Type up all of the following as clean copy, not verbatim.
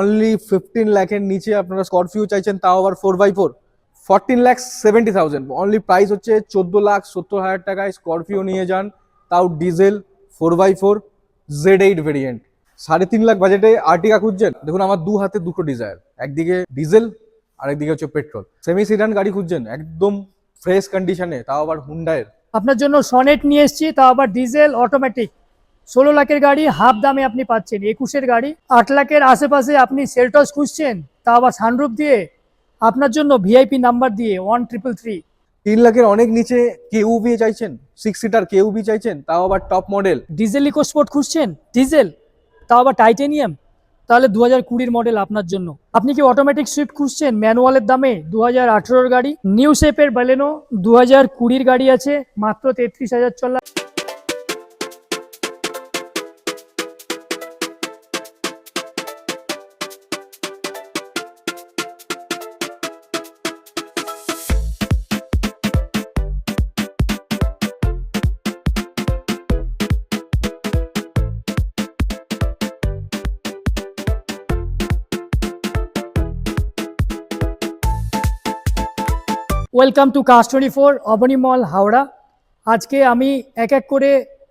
Only 15 লাখের নিচে আপনারা স্করপিও চাইছেন, তাও আবার 4x4 14,70,000 অনলি। প্রাইস হচ্ছে 14,70,000 টাকায় স্করপিও নিয়ে যান, তাও diesel 4x4 Z8 variant. 3.5 lakh বাজেটে আর্টিকা খুঁজছেন? দেখুন আমার দু হাতে দুটো ডিজায়ার, একদিকে ডিজেল আর একদিকে হচ্ছে পেট্রোল। সেমি সিডান গাড়ি খুঁজছেন একদম ফ্রেশ কন্ডিশনে, তাও আবার হুন্ডাইয়ের। আপনার জন্য সনেট নিয়ে এসেছি, তাও আবার ডিজেল অটোমেটিক। 16 লাখের গাড়ি হাফ দামে আপনি পাচ্ছেন। 21-এর গাড়ি 8 লাখের আশেপাশে আপনি সেলটস খুঁজছেন, তাও আবার সানরুফ দিয়ে। আপনার জন্য ভিআইপি নাম্বার দিয়ে 1333। 3 লাখের অনেক নিচে কেউবি চাইছেন, 6 সিটার কেউবি চাইছেন, তাও আবার top model. Diesel EcoSport খুঁজছেন, ডিজেল তাও আবার টাইটেনিয়াম, তাহলে 2020 মডেল আপনার জন্য। আপনি কি অটোমেটিক সুইফট খুঁজছেন ম্যানুয়ালের দামে? 2018-এর গাড়ি নিউ শেপের বালেনো 2020-এর গাড়ি আছে, মাত্র 33,000 চলা। ওয়েলকাম টু Cars24 অবনী মল হাওড়া। আজকে আমি এক এক করে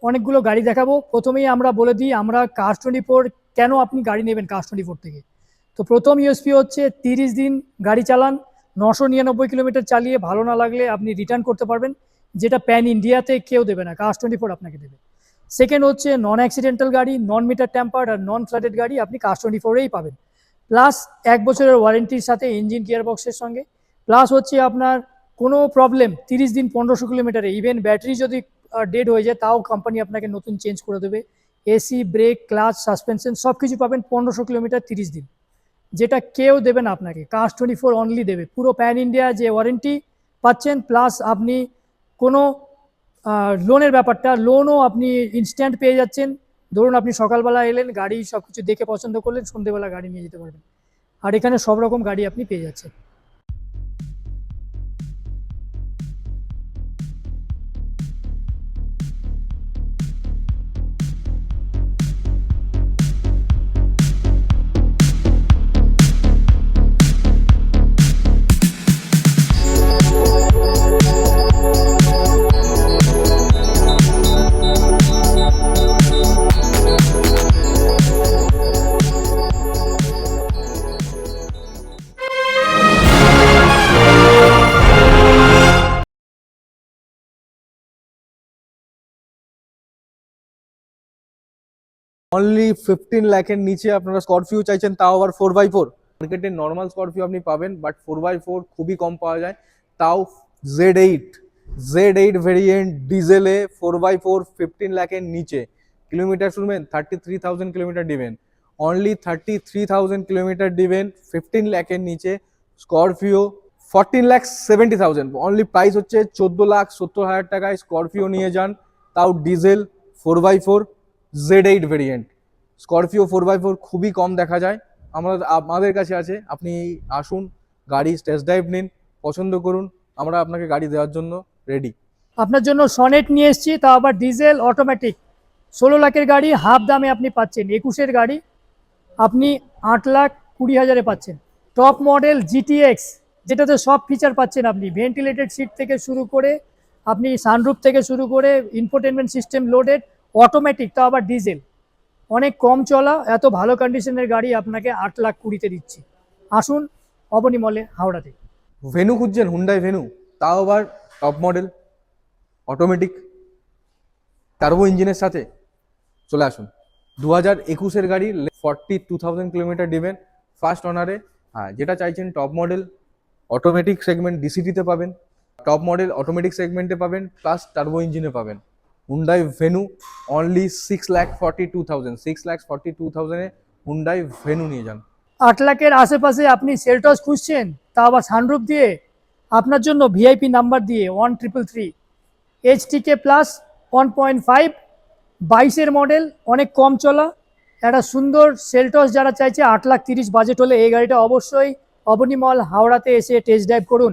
অনেকগুলো গাড়ি দেখাবো। প্রথমেই আমরা বলে দিই আমরা Cars24 কেন আপনি গাড়ি নেবেন Cars24 থেকে। তো প্রথম ইউএসপি হচ্ছে 30 দিন গাড়ি চালান, 999 কিলোমিটার চালিয়ে ভালো না লাগলে আপনি রিটার্ন করতে পারবেন, যেটা প্যান ইন্ডিয়াতে কেউ দেবে না, Cars24 আপনাকে দেবে। সেকেন্ড হচ্ছে নন অ্যাক্সিডেন্টাল গাড়ি, নন মিটার ট্যাম্পার্ড আর নন ফ্ল্যাটেড গাড়ি আপনি Cars24-এই পাবেন। প্লাস 1 বছরের ওয়ারেন্টির সাথে ইঞ্জিন গিয়ারবক্সের সঙ্গে। প্লাস হচ্ছে আপনার কোনো প্রবলেম 30 দিন 1500 কিলোমিটারে, ইভেন ব্যাটারি যদি ডেড হয়ে যায় তাও কোম্পানি আপনাকে নতুন চেঞ্জ করে দেবে। এসি, ব্রেক, ক্লাচ, সাসপেনশন সব কিছু পাবেন 1500 কিলোমিটার 30 দিন, যেটা কেউ দেবে না আপনাকে, Cars24 অনলি দেবে। পুরো প্যান ইন্ডিয়া যে ওয়ারেন্টি পাচ্ছেন, প্লাস আপনি কোনো লোনের ব্যাপারটা, লোনও আপনি ইনস্ট্যান্ট পেয়ে যাচ্ছেন। ধরুন আপনি সকালবেলা এলেন, গাড়ি সব কিছু দেখে পছন্দ করলেন, সন্ধ্যেবেলা গাড়ি নিয়ে যেতে পারবেন। আর এখানে সব রকম গাড়ি আপনি পেয়ে যাচ্ছেন। অনলি 15 লাখের নিচে আপনারা স্করপিও চাইছেন, তাও আবার 4x4। মার্কেটে নর্মাল স্করপিও আপনি পাবেন, বাট 4x4 খুবই কম পাওয়া যায়, তাও Z8 ভেরিয়েন্ট ডিজেলে 4x4 15 লাখের নিচে। কিলোমিটার শুনবেন 33,000 কিলোমিটার দিবেন, অনলি 33,000 কিলোমিটার দিবেন 15 লাখের নিচে স্করপিও 14,70,000 অনলি। প্রাইস হচ্ছে 14,70,000 টাকায় স্করপিও নিয়ে যান, তাও diesel 4x4 Z8 variant. Scorpio 4x4 খুবই কম দেখা যায়, আমাদের কাছে আছে। আপনি আসুন, গাড়ি টেস্ট ড্রাইভ নিন, পছন্দ করুন, আমরা আপনাকে গাড়ি দেওয়ার জন্য রেডি। আপনার জন্য সনেট নিয়ে এসেছি, তা আবার ডিজেল অটোমেটিক। 16 লাখের গাড়ি হাফ দামে আপনি পাচ্ছেন। 21-এর গাড়ি আপনি 8,20,000-এ পাচ্ছেন। টপ মডেল GTX, যেটাতে সব ফিচার পাচ্ছেন আপনি, ভেন্টিলেটেড সিট থেকে শুরু করে আপনি সানরুফ থেকে শুরু করে ইনফোটেনমেন্ট সিস্টেম লোডেড, অটোমেটিক, তা আবার ডিজেল। অনেক কম চলা, এত ভালো কন্ডিশনের গাড়ি আপনাকে 8,20,000-তে দিচ্ছি। আসুন অবনী মলে হাওড়াতে। ভেনু খুঁজছেন, হুন্ডাই ভেনু, তাও আবার টপ মডেল অটোমেটিক টার্বো ইঞ্জিনের সাথে, চলে আসুন। 2021-এর গাড়ি 42,000 কিলোমিটার দিবেন ফার্স্ট অনারে। হ্যাঁ, যেটা চাইছেন টপ মডেল অটোমেটিক সেগমেন্ট ডিসিটিতে পাবেন, টপ মডেল অটোমেটিক সেগমেন্টে পাবেন, প্লাস টার্বো ইঞ্জিনে পাবেন। Hyundai venue only 6,42,000 Hyundai venue নিয়ে যান। 8 লাখের আশেপাশে আপনি সেলটস খুঁজছেন, তা আবার সানরুফ দিয়ে। আপনার জন্য ভিআইপি নাম্বার দিয়ে 1333। HTK প্লাস 1.5, 22-এর মডেল, অনেক কম চলা, একটা সুন্দর সেলটস যারা চাইছে 8,30,000 বাজেট হলে এই গাড়িটা অবশ্যই অবনী মল হাওড়াতে এসে টেস্ট ড্রাইভ করুন।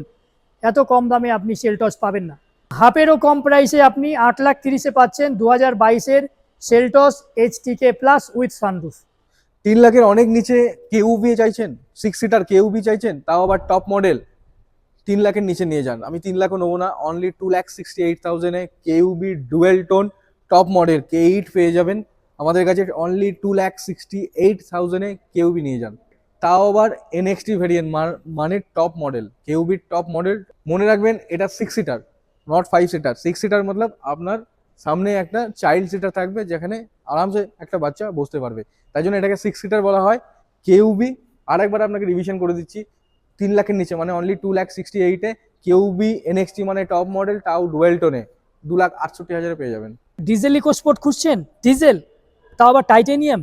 এত কম দামে আপনি সেলটস পাবেন না। হাফেরও কম প্রাইসে আপনি 8,30,000-এ পাচ্ছেন 2022-এর Seltos HTK plus with sunroof. 3 লাখের অনেক নিচে কেউবি চাইছেন, 6 সিটার কেউবি চাইছেন, তাও আবার টপ মডেল, 3 লাখের নিচে নিয়ে যান। আমি 3 লাখও নেবো না, অনলি 2,68,000-এ কেউবি dual tone top model K8 পেয়ে যাবেন আমাদের কাছে, অনলি 2,68,000-এ কেউবি নিয়ে যান। তাও আবার এনএক্সটি ভেরিয়েন্ট, মানে টপ মডেল, কেউবির টপ মডেল। মনে রাখবেন এটা 6 সিটার, নট 5 সিটার। 6 সিটার মতলব আপনার সামনে একটা চাইল্ড সিটার থাকবে, যেখানে আরামসে একটা বাচ্চা বসতে পারবে, তাই জন্য এটাকে 6 সিটার বলা হয়। কেউবি আরেকবার আপনাকে রিভিশন করে দিচ্ছি, 3 লাখের নিচে মানে অনলি 2,68,000-এ কেউবি এনএক্সটি মানে টপ মডেল, তাও ডুয়েল টোনে 2,68,000-এ পেয়ে যাবেন। ডিজেল ইকো স্পোর্ট খুঁজছেন, ডিজেল তাও আবার টাইটেনিয়াম,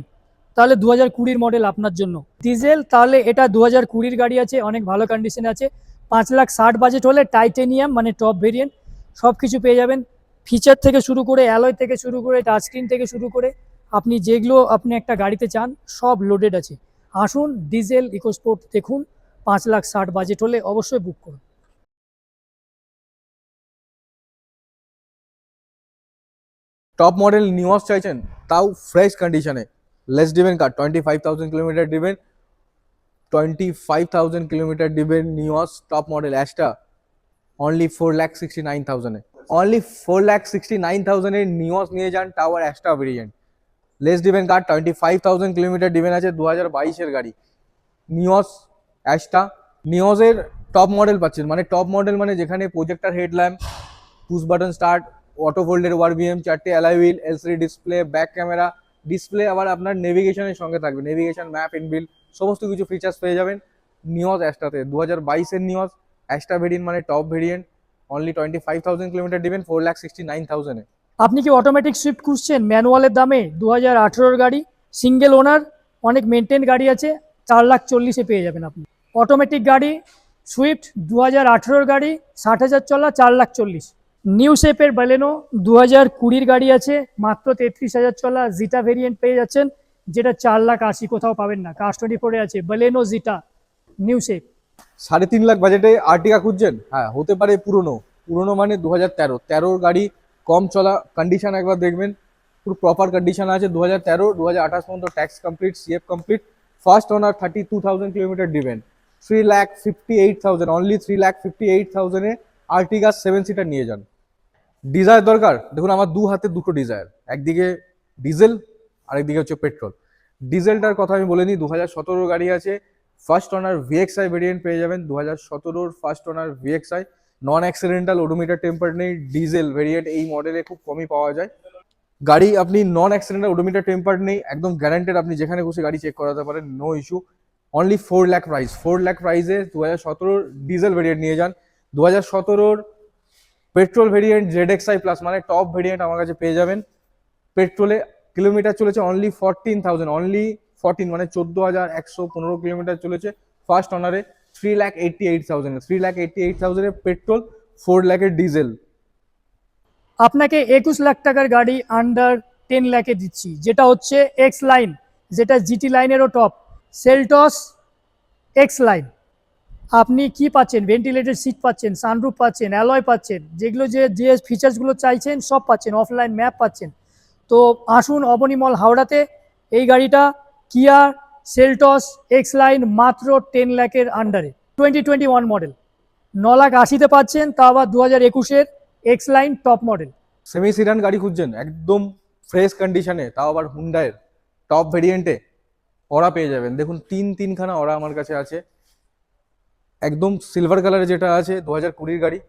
তাহলে 2020 মডেল আপনার জন্য। ডিজেল তাহলে এটা 2020 গাড়ি আছে, অনেক ভালো কন্ডিশনে আছে। 5,60,000 বাজেট হলে টাইটেনিয়াম মানে টপ ভেরিয়েন্ট সব কিছু পেয়ে যাবেন, ফিচার থেকে শুরু করে, অ্যালয় থেকে শুরু করে, টাচস্ক্রিন থেকে শুরু করে, আপনি যেগুলো আপনি একটা গাড়িতে চান সব লোডেড আছে। আসুন ডিজেল ইকো স্পোর্ট দেখুন, 5,60,000 বাজেট হলে অবশ্যই বুক করুন। টপ মডেল নিওস চাইছেন, তাও ফ্রেশ কন্ডিশনে, less driven car, 25,000 kilometre driven, 25,000 kilometre driven Nios top model Asta, only 4,69,000-এ, অনলি 4,69,000-এ নিওস নিয়ে যান টাওয়ার Asta variant, less driven car, 25,000 kilometre driven আছে, 2022-এর গাড়ি নিওস অ্যাস্টা। নিওসের টপ মডেল পাচ্ছেন, মানে টপ মডেল মানে যেখানে projector headlamp, push button start, auto ফোল্ডের ওয়ারবিএম, 4টে alloy wheel, LCD display, back camera, display আবার আপনার নেভিগেশনের সঙ্গে থাকবে, নেভিগেশন, ম্যাপ, ইনবিল্ট সমস্ত কিছু ফিচার্স পেয়ে যাবেন নিওস অ্যাস্টাতে। 2022-এর নিওস অ্যাস্টা ভেরিয়েন্ট মানে টপ ভেরিয়েন্ট, অনলি 25,000 কিলোমিটার ডিভেন, 4,69,000-এ। আপনি কি অটোমেটিক সুইফট খুঁজছেন ম্যানুয়ালের দামে, 2018-র গাড়ি, সিঙ্গেল ওনার, অনেক মেনটেন গাড়ি আছে, 4,40,000-এ পেয়ে যাবেন আপনি অটোমেটিক গাড়ি। সুইফট 2018-র গাড়ি, 60,000 চলা, 4,40,000। নিউ শেপের বালেনো 2020-র গাড়ি আছে, মাত্র 33,000 চলা, জিটা ভেরিয়েন্ট পেয়ে যাচ্ছেন, যেটা 4,80,000 কোথাও পাবেন না। কার 24-এ আছে বালেনো জিটা নিউ শেপ। 3.5 লাখ বাজেটে আর্টিকা খুঁজছেন? হ্যাঁ, হতে পারে পুরনো, পুরনো মানে 2013 গাড়ি, কম চলা, কন্ডিশন একবার দেখবেন পুরো প্রপার কন্ডিশন আছে। 2013, 2028 পর্যন্ত tax complete, CF complete, first owner, 32,000 kilometre driven, 3,58,000, only 3,58,000-এ আর্টিকা 7 সিটার নিয়ে যান। ডিজায়ার দরকার? দেখুন আমার দু হাতে দুটো ডিজায়ার, একদিকে ডিজেল আরেকদিকে হচ্ছে পেট্রোল। ডিজেলটার কথা আমি বলে নিই, 2017 গাড়ি আছে, ফার্স্ট ওনার ভিএক্সআই ভেরিয়েন্ট পেয়ে যাবেন, 2017 ফার্স্ট ওনার ভিএক্সআই, নন অ্যাক্সিডেন্টাল, ওডোমিটার টেম্পার নেই, ডিজেল ভেরিয়েন্ট এই মডেলে খুব কমই পাওয়া যায়। গাড়ি আপনি নন অ্যাক্সিডেন্টাল, ওডোমিটার টেম্পার নেই, একদম গ্যারান্টেড, আপনি যেখানে খুশি গাড়ি চেক করাতে পারেন, no issue. Only 4 lakh price, 4 lakh প্রাইসে 2017 ডিজেল ভেরিয়েন্ট নিয়ে যান। 2017 পেট্রোল ভেরিয়েন্ট ZXi প্লাস মানে টপ ভেরিয়েন্ট আমার কাছে পেয়ে যাবেন। পেট্রোলে কিলোমিটার চলেছে অনলি 14,000, অনলি 14 মানে 14,115 কিলোমিটার চলেছে ফার্স্ট অনারে, 3,88,000, 3,88,000-এ পেট্রোল, 4 লাখের ডিজেল। আপনাকে 21 লাখ টাকার গাড়ি আন্ডার 10 লাখে দিচ্ছি, যেটা হচ্ছে এক্স লাইন, যেটা GT লাইনেরও top, Seltos x line. আপনি কি পাচ্ছেন? ভেন্টিলেটেড সিট পাচ্ছেন, সানরুফ পাচ্ছেন, অ্যালয় পাচ্ছেন, যেগুলো যে ফিচার্সগুলো চাইছেন সব পাচ্ছেন, অফলাইন ম্যাপ পাচ্ছেন। তো আসুন অবনী মল হাওড়াতে, এই গাড়িটা কিয়া সেলটস এক্স লাইন মাত্র 10 লাখের আন্ডারে, 2021 মডেল, 9,80,000-তে পাচ্ছেন, তা আবার 2021-এর X line top model. Semi sedan গাড়ি খুঁজছেন একদম ফ্রেশ কন্ডিশনে, তাও আবার হুন্ডাইয়ের টপ ভেরিয়েন্টে, ওরা পেয়ে যাবেন। দেখুন তিনখানা ওরা আমার কাছে আছে, একদম সিলভার কালারে যেটা আছে 2020 গাড়ি,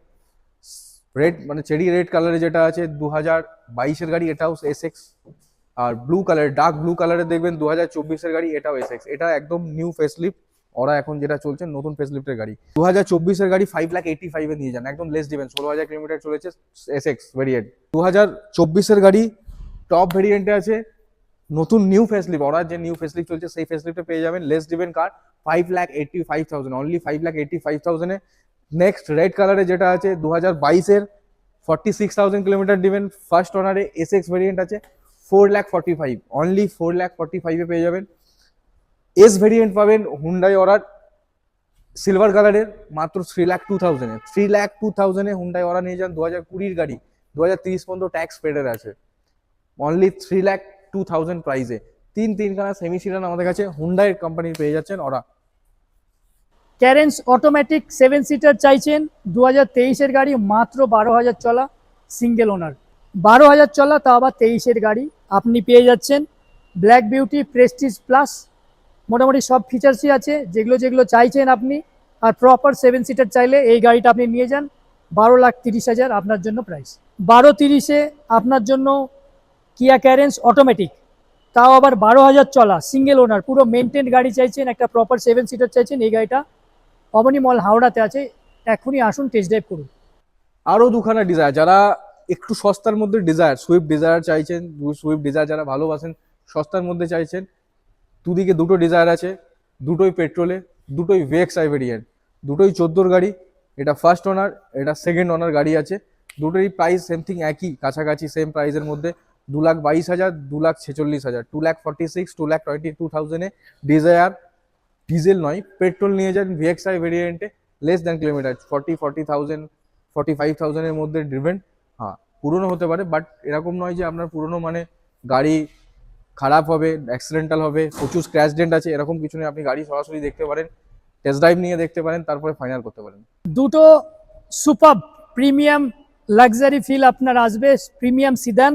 রেড মানে চেরি রেড কালারে যেটা আছে 2022-এর গাড়ি, এটাও এসএক্স, আর ব্লু কালার, ডার্ক ব্লু কালারে দেখবেন 2024-এর গাড়ি, এটাও এসএক্স, এটা একদম নিউ ফেসলিফট, ওরা এখন যেটা চলছে নতুন ফেসলিফটের গাড়ি। 2024-এর গাড়ি 5,85,000-এ নিয়ে যান, একদম লেস ডিভেন, 16,000 কিলোমিটার চলেছে, এসএক্স ভেরিয়েন্ট। 2024-এর গাড়ি টপ ভেরিয়েন্টে আছে, নতুন নিউ ফেসলিফট, ওরা যে নিউ ফেসলিফট চলছে সেই ফেসলিফটে পেয়ে যাবেন, লেস ডিভেন কার, 5,85,000, অনলি 5,85,000-এ। নেক্সট রেড কালারে যেটা আছে 2022-এর, 46,000 কিলোমিটার ডিভেন, ফার্স্ট ওনারে, এসএক্স ভেরিয়েন্ট আছে, 4,45,000, অনলি 4,45,000-এ পেয়ে যাবেন। এস ভেরিয়েন্ট পাবেন হুন্ডাই অরার সিলভার কালারের মাত্র 3,02,000-এ, 3,02,000-এ হুন্ডাই অরা নিয়ে যান। 2020-এর গাড়ি, 2030 পর্যন্ত ট্যাক্স পেডের আছে, অনলি 3,02,000 প্রাইসে। তিনখানা সেমি সিডান আমাদের কাছে হুন্ডাই কোম্পানির পেয়ে যাচ্ছেন ওরা। ক্যারেন্স অটোমেটিক 7 সিটার চাইছেন, 2023-এর গাড়ি, মাত্র 12,000 চলা, সিঙ্গেল ওনার, 12,000 চলা, তা আবার 23-এর গাড়ি। আপনি পেয়ে যাচ্ছেন ব্ল্যাক বিউটি প্রেস্টিজ প্লাস, মোটামুটি সব ফিচার্সই আছে যেগুলো যেগুলো চাইছেন আপনি। আর প্রপার 7 সিটার চাইলে এই গাড়িটা আপনি নিয়ে যান, 12,30,000 আপনার জন্য প্রাইস। 12,30-এ আপনার জন্য কিয়া ক্যারেন্স অটোমেটিক, তাও আবার 12,000 চলা, সিঙ্গেল ওনার, পুরো মেনটেন গাড়ি চাইছেন, একটা প্রপার 7 সিটার চাইছেন, এই গাড়িটা অবনী মল হাওড়াতে আছে, এখনই আসুন, টেস্ট ড্রাইভ করুন। আরো দুখানা ডিজায়ার, যারা একটু সস্তার মধ্যে ডিজায়ার, সুইফট ডিজায়ার চাইছেন, সুইফট ডিজায়ার যারা ভালোবাসেন, সস্তার মধ্যে চাইছেন, দুদিকে দুটো ডিজায়ার আছে, দুটোই পেট্রোলে, দুটোই ভিএক্সআই ভেরিয়েন্ট, দুটোই 14 গাড়ি। এটা ফার্স্ট ওনার, এটা সেকেন্ড ওনার গাড়ি আছে। দুটোই প্রাইস সেমথিং একই, কাছাকাছি সেম প্রাইসের মধ্যে, 2,22,000, 2,46,000, 2,46,000, 2,22,000-এ ডিজায়ার ডিজেল নয় পেট্রোল নিয়ে যান ভিএক্সআই ভেরিয়েন্টে, লেস দ্যান কিলোমিটার, 40,000, 45,000-এর মধ্যে ড্রিভেন। হ্যাঁ, পুরনো হতে পারে, বাট এরকম নয় যে আপনার পুরনো মানে গাড়ি খারাপ হবে, অ্যাক্সিডেন্টাল হবে, প্রচুর স্ক্র্যাচ ডেন্ট আছে, এরকম কিছু নেই। আপনি গাড়ি সরাসরি দেখতে পারেন, টেস্ট ড্রাইভ নিয়ে দেখতে পারেন, তারপরে ফাইনাল করতে পারেন। দুটো সুপার প্রিমিয়াম লাক্সারি ফিল আপনার আসবে, প্রিমিয়াম সিদান,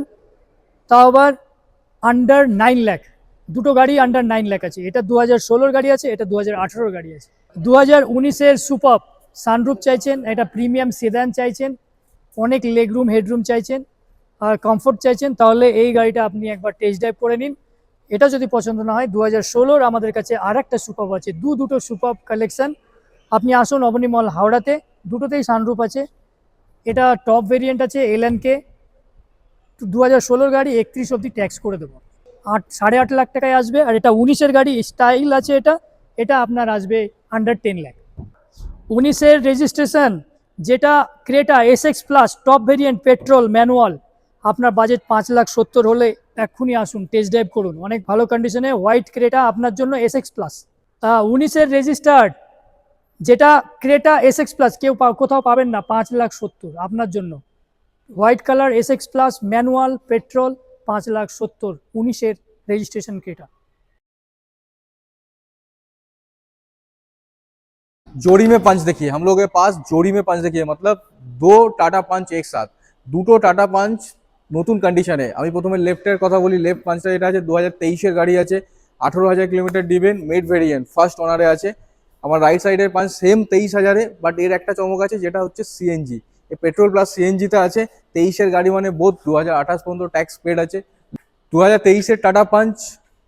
তাও আবার আন্ডার 9 লাখ। দুটো গাড়ি আন্ডার 9 লাখ আছে, এটা 2016-র গাড়ি আছে, এটা 2018-র গাড়ি আছে। 2019-এর সুপার সানরুফ চাইছেন, এটা প্রিমিয়াম সিদান চাইছেন, অনেক লেগরুম হেডরুম চাইছেন, আর কমফোর্ট চাইছেন, তাহলে এই গাড়িটা আপনি একবার টেস্ট ড্রাইভ করে নিন। এটা যদি পছন্দ না হয়, 2016-র আমাদের কাছে আর একটা সুপার আছে, দুটো সুপার কালেকশন। আপনি আসুন অবনী মল হাওড়াতে, দুটোতেই সানরুফ আছে। এটা টপ ভেরিয়েন্ট আছে এলএনকে, 2016-র গাড়ি, 31 অবধি ট্যাক্স করে দেবো, 8.5 লাখ টাকায় আসবে। আর এটা 19-এর গাড়ি, স্টাইল আছে, এটা এটা আপনার আসবে আন্ডার 10 লাখ। 19-এর রেজিস্ট্রেশন, যেটা Creta Essex plus top variant petrol manual, আপনার বাজেট 5,70,000 হলে এক্ষুনি আসুন, টেস্ট ড্রাইভ করুন, অনেক ভালো কন্ডিশনে হোয়াইট ক্রেটা আপনার জন্য এসএক্স প্লাস। 19-এর রেজিস্টার্ড, যেটা ক্রেটা এসএক্স প্লাস, কেউ কোথাও পাবেন না, 5,70,000 আপনার জন্য, white colour SX plus manual petrol, 5,70,000, 19-এর রেজিস্ট্রেশন ক্রেটা। जोड़ी में पंच देखिए, हम लोग के पास जोड़ी में पंच देखिए, मतलब दो टाटा पंच एक साथ, দুটো টাটা পাঞ্চ নতুন কন্ডিশনে। আমি প্রথমে লেফটের কথা বলি, লেফট পাঞ্চটা এটা আছে 2023-এর গাড়ি আছে, 18,000 কিলোমিটার ডিভেন, মেড ভেরিয়েন্ট, ফার্স্ট ওনারে আছে। আমার রাইট সাইডের পাঞ্চ সেম 23,000-এ, বাট এর একটা চমক আছে, যেটা হচ্ছে সিএনজি, এ পেট্রোল প্লাস সিএনজিতে আছে। 23-এর গাড়ি মানে বোধ 2028 পর্যন্ত ট্যাক্স পেড আছে। 2023-এর Tata Punch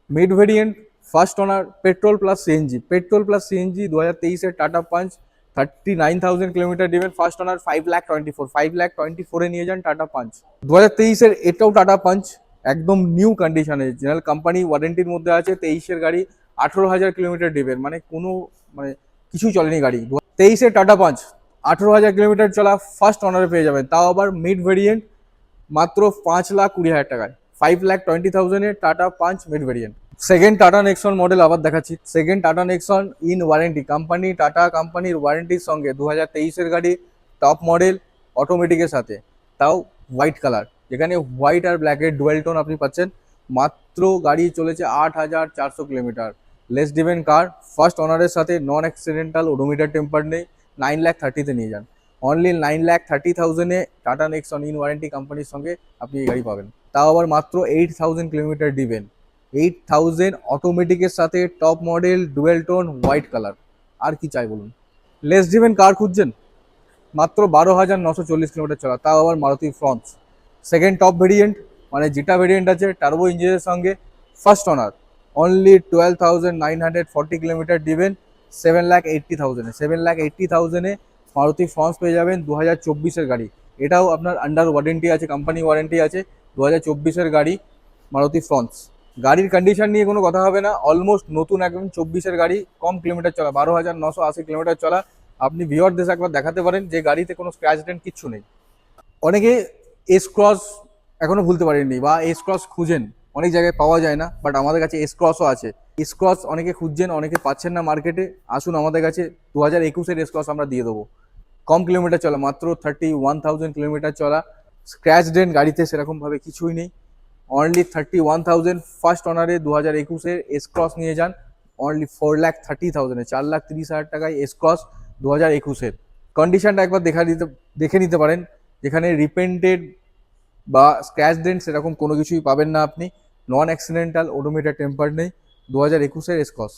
mid variant, first owner, petrol plus CNG, 2023-এর Tata Punch 39,000 kilometre driven, first owner, 5,24,000-এ নিয়ে যান টাটা পাঞ্চ। 2023-এর এটাও টাটা পাঞ্চ, একদম নিউ কন্ডিশনে, জেনারেল কোম্পানি ওয়ারেন্টির মধ্যে আছে। 23-এর গাড়ি, 18,000 কিলোমিটার ডিভেন, মানে কোনো মানে কিছুই চলেনি গাড়ি। 23-এর টাটা পাঞ্চ 18,000 কিলোমিটার চলা, ফার্স্ট ওনারে পেয়ে যাবেন, তাও আবার মিড ভেরিয়েন্ট, মাত্র 5,20,000 টাকায়, 5,20,000-এ Tata Punch mid variant. Second Tata Nexon model আবার দেখাচ্ছি, second Tata Nexon in warranty, Tata কোম্পানির ওয়ারেন্টির সঙ্গে, 2023-এর গাড়ি, টপ মডেল, অটোমেটিকের সাথে, তাও হোয়াইট কালার, যেখানে হোয়াইট আর ব্ল্যাকের ডুয়েল টোন আপনি পাচ্ছেন। মাত্র গাড়ি চলেছে 8,400 kilometre, less driven car, first ওনারের সাথে, নন অ্যাক্সিডেন্টাল, ওডোমিটার টেম্পার নেই, 9,30,000-তে নিয়ে যান। অনলি 9,30,000-এ টাটা নেক্সন ইন ওয়ারেন্টি কোম্পানির সঙ্গে আপনি এই গাড়ি পাবেন, তাও আবার মাত্র 8,000 কিলোমিটার ডিভেন, 8,000 অটোমেটিকের সাথে, top model, dual tone, white colour, আর কি চাই বলুন। লেস ড্রিভেন কার খুঁজছেন, মাত্র 12,940 কিলোমিটার চলা, তাও আবার মারুতি ফ্রন্স, সেকেন্ড টপ ভেরিয়েন্ট, মানে যেটা ভেরিয়েন্ট আছে টার্বো ইঞ্জিনের সঙ্গে, first owner, only 12,940 kilometre ডিভেন, 7,80,000-এ, 7,80,000-এ Maruti ফ্রন্স পেয়ে যাবেন। 2024-এর গাড়ি, এটাও আপনার আন্ডার ওয়ারেন্টি আছে, কোম্পানি ওয়ারেন্টি আছে। 2024-এর গাড়ি, মারুতি ফ্রন্স, গাড়ির কন্ডিশন নিয়ে কোনো কথা হবে না, অলমোস্ট নতুন একদম। 24-এর গাড়ি, কম কিলোমিটার চলা, 12,980 কিলোমিটার চলা। আপনি ভিউয়ারদের একবার দেখাতে পারেন যে গাড়িতে কোনো স্ক্র্যাচ ডেন্ট কিচ্ছু নেই। অনেকে এস ক্রস এখনো ভুলতে পারেননি, বা এস ক্রস খুঁজেন, অনেক জায়গায় পাওয়া যায় না, বাট আমাদের কাছে এস ক্রসও আছে। এস ক্রস অনেকে খুঁজছেন, অনেকে পাচ্ছেন না মার্কেটে, আসুন আমাদের কাছে, 2021-এর এস ক্রস আমরা দিয়ে দেবো। কম কিলোমিটার চলা, মাত্র 31,000 কিলোমিটার চলা, স্ক্র্যাচ ডেন্ট গাড়িতে সেরকমভাবে কিছুই নেই। অনলি 31,000 ফার্স্ট অনারে 2021-এর এস ক্রস নিয়ে যান অনলি 4,30,000-এ, 4,30,000 টাকায় এস ক্রস 2021-এর। কন্ডিশনটা একবার দেখে নিতে পারেন, যেখানে রিপেন্টেড বা স্ক্র্যাচ ডেন্ট সেরকম কোনো কিছুই পাবেন না আপনি। নন অ্যাক্সিডেন্টাল, ওডোমিটার টেম্পার নেই, 2021-এর এস ক্রস।